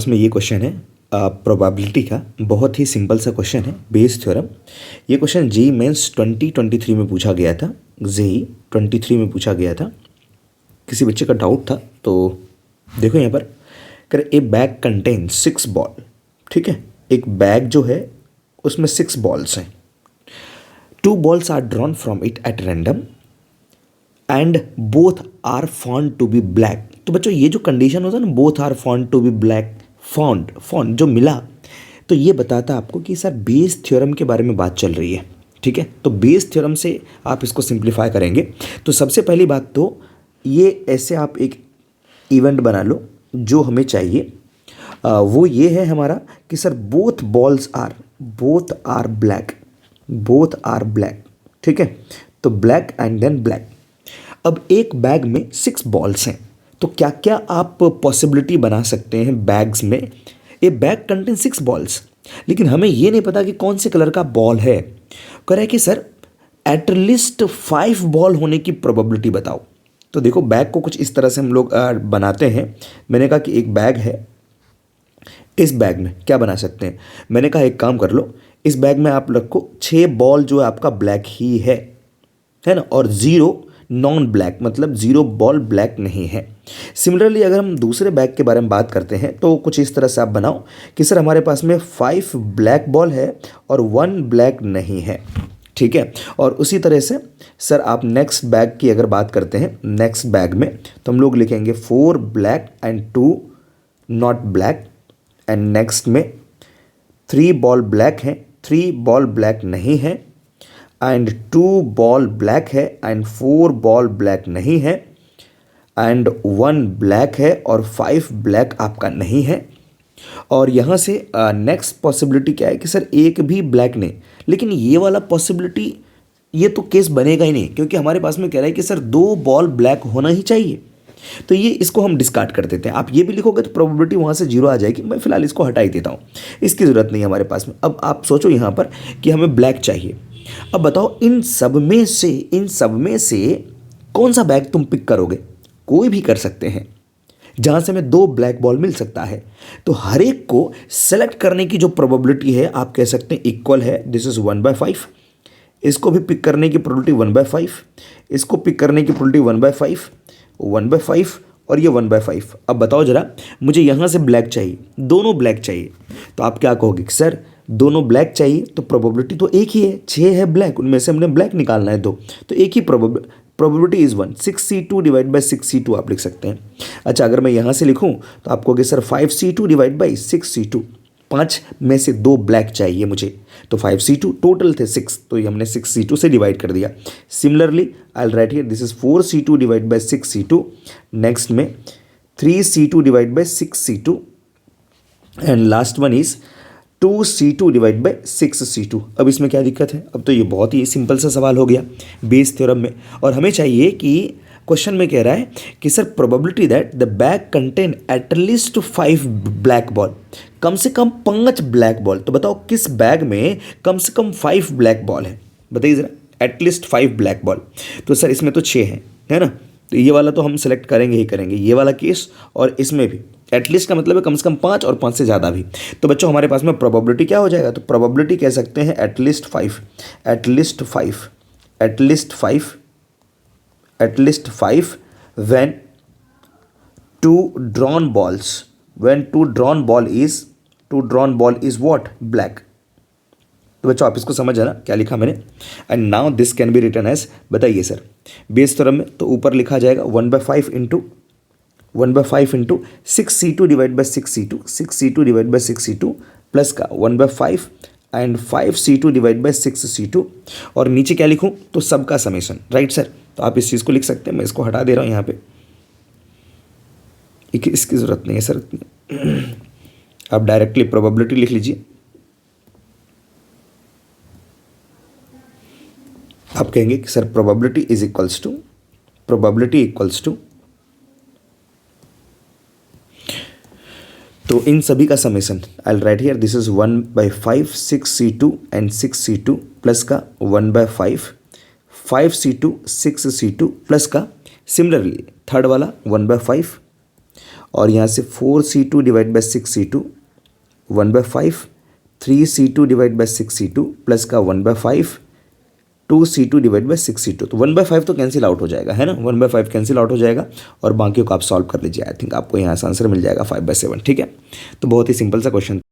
इसमें ये क्वेश्चन है प्रोबेबिलिटी का, बहुत ही सिंपल सा क्वेश्चन है, बेस थ्योरम। ये क्वेश्चन जेईई मेंस 2023 में पूछा गया था, जेईई 23 में पूछा गया था। किसी बच्चे का डाउट था तो देखो यहाँ पर कर ए बैग कंटेन 6 बॉल। ठीक है, एक बैग जो है उसमें 6 बॉल्स हैं। 2 balls are drawn from it at random and both are found to be black. तो बच्चों ये जो कंडीशन होता है ना, both are found to be black, found जो मिला, तो ये बताता आपको कि सर बेस थ्योरम के बारे में बात चल रही है। ठीक है, तो बेस थ्योरम से आप इसको सिंप्लीफाई करेंगे तो सबसे पहली बात तो ये ऐसे आप एक इवेंट बना लो जो हमें चाहिए। वो ये है हमारा कि सर बोथ आर ब्लैक। ठीक है, तो ब्लैक एंड देन ब्लैक। अब एक बैग में 6 बॉल्स हैं, तो क्या क्या आप पॉसिबिलिटी बना सकते हैं बैग्स में। ये बैग कंटेन 6 बॉल्स, लेकिन हमें ये नहीं पता कि कौन से कलर का बॉल है। कह रहा है कि सर एटलीस्ट 5 बॉल होने की प्रोबेबिलिटी बताओ। तो देखो बैग को कुछ इस तरह से हम लोग बनाते हैं। मैंने कहा कि एक बैग है, इस बैग में क्या बना सकते हैं। मैंने कहा एक काम कर लो, इस बैग में आप रखो 6 बॉल जो है आपका ब्लैक ही है ना, और 0 नॉन ब्लैक, मतलब 0 बॉल ब्लैक नहीं है। सिमिलरली अगर हम दूसरे बैग के बारे में बात करते हैं तो कुछ इस तरह से आप बनाओ कि सर हमारे पास में 5 ब्लैक बॉल है और 1 ब्लैक नहीं है। ठीक है, और उसी तरह से सर आप नेक्स्ट बैग की अगर बात करते हैं, नेक्स्ट बैग में तो हम लोग लिखेंगे 4 black and 2 not black, and next में 3 बॉल ब्लैक हैं, 3 बॉल ब्लैक नहीं है, एंड 2 बॉल ब्लैक है एंड 4 बॉल ब्लैक नहीं है, एंड 1 ब्लैक है और 5 ब्लैक आपका नहीं है। और यहाँ से नेक्स्ट पॉसिबिलिटी क्या है कि सर एक भी ब्लैक नहीं, लेकिन ये वाला पॉसिबिलिटी ये तो केस बनेगा ही नहीं, क्योंकि हमारे पास में कह रहा है कि सर 2 बॉल ब्लैक होना ही चाहिए। तो ये इसको हम डिस्कार्ड कर देते हैं। आप ये भी लिखोगे तो प्रोबेबिलिटी वहाँ से 0 आ जाएगी। मैं फिलहाल इसको हटा ही देता हूँ, इसकी ज़रूरत नहीं है हमारे पास में। अब आप सोचो यहाँ पर कि हमें ब्लैक चाहिए। अब बताओ इन सब में से कौन सा बैग तुम पिक करोगे। कोई भी कर सकते हैं जहाँ से हमें 2 ब्लैक बॉल मिल सकता है। तो हर एक को सेलेक्ट करने की जो प्रोबेबिलिटी है आप कह सकते हैं इक्वल है, दिस इज 1/5। इसको भी पिक करने की प्रोबेबिलिटी 1/5, इसको पिक करने की प्रोबेबिलिटी 1/5 और ये 1/5। अब बताओ जरा, मुझे यहाँ से ब्लैक चाहिए, दोनों ब्लैक चाहिए, तो आप क्या कहोगे कि सर दोनों ब्लैक चाहिए तो प्रोबेबिलिटी तो एक ही है, 6 है ब्लैक, उनमें से हमने ब्लैक निकालना है 2, तो एक ही probability is 1। 6c2 divide by 6c2 आप लिख सकते हैं। अच्छा, अगर मैं यहाँ से लिखूँ तो आप कहोगे sir 5c2 divide by 6c2, 5 में से 2 ब्लैक चाहिए मुझे, तो 5c2, टोटल थे 6, तो ये हमने 6c2 से डिवाइड कर दिया। Similarly I will write here this is 4c2 divide by 6c2, next में 3c2 divide by 6c2, and last one is 2c2 divide by 6c2। अब इसमें क्या दिक्कत है, अब तो ये बहुत ही सिंपल सा सवाल हो गया बेस थ्योरम में। और हमें चाहिए कि क्वेश्चन में कह रहा है कि sir probability that the bag contain at least 5 black ball, कम से कम 5 ब्लैक बॉल। तो बताओ किस बैग में कम से कम 5 ब्लैक बॉल है, बताइए ज़रा, एटलीस्ट 5 ब्लैक बॉल। तो सर इसमें तो 6 है ना, तो ये वाला तो हम सेलेक्ट करेंगे ही करेंगे, ये वाला केस, और इसमें भी एटलीस्ट का मतलब है कम से कम 5 और 5 से ज़्यादा भी। तो बच्चों हमारे पास में प्रोबेबिलिटी क्या हो जाएगा, तो प्रोबेबिलिटी कह सकते हैं at least 5 when 2 drawn ball is what, black। तो बच्चों आप इसको समझ आना क्या लिखा मैंने। And now this can be written as, बताइए सर बेस थ्योरम में तो ऊपर लिखा जाएगा 1/5 into 6c2 divide by 6c2 divide by 6c2 plus का 1/5 and 5c2 divide by 6c2, और नीचे क्या लिखूं, तो सबका समेशन, राइट सर। तो आप इस चीज़ को लिख सकते हैं, मैं इसको हटा दे रहा हूँ यहाँ पे, इसकी ज़रूरत नहीं है सर। आप डायरेक्टली प्रोबेबिलिटी लिख लीजिए। आप कहेंगे कि सर प्रोबेबिलिटी इक्वल्स टू, तो इन सभी का summation I right here this is 1/5 6c2 and 6c2 plus का 1/5 5c2 6c2 प्लस का, सिमिलरली थर्ड वाला 1/5 और यहाँ से 4c2 divide by 6c2 1/5, 3c2 divide by 6c2 plus का 1/5, 2c2 डिवाइड बाई 6c2। तो 1/5 तो कैंसिल आउट हो जाएगा, है ना, 1/5 कैंसिल आउट हो जाएगा और बाकियों को आप सॉल्व कर लीजिए। आई थिंक आपको यहाँ से आंसर मिल जाएगा 5/7। ठीक है, तो बहुत ही सिंपल सा क्वेश्चन।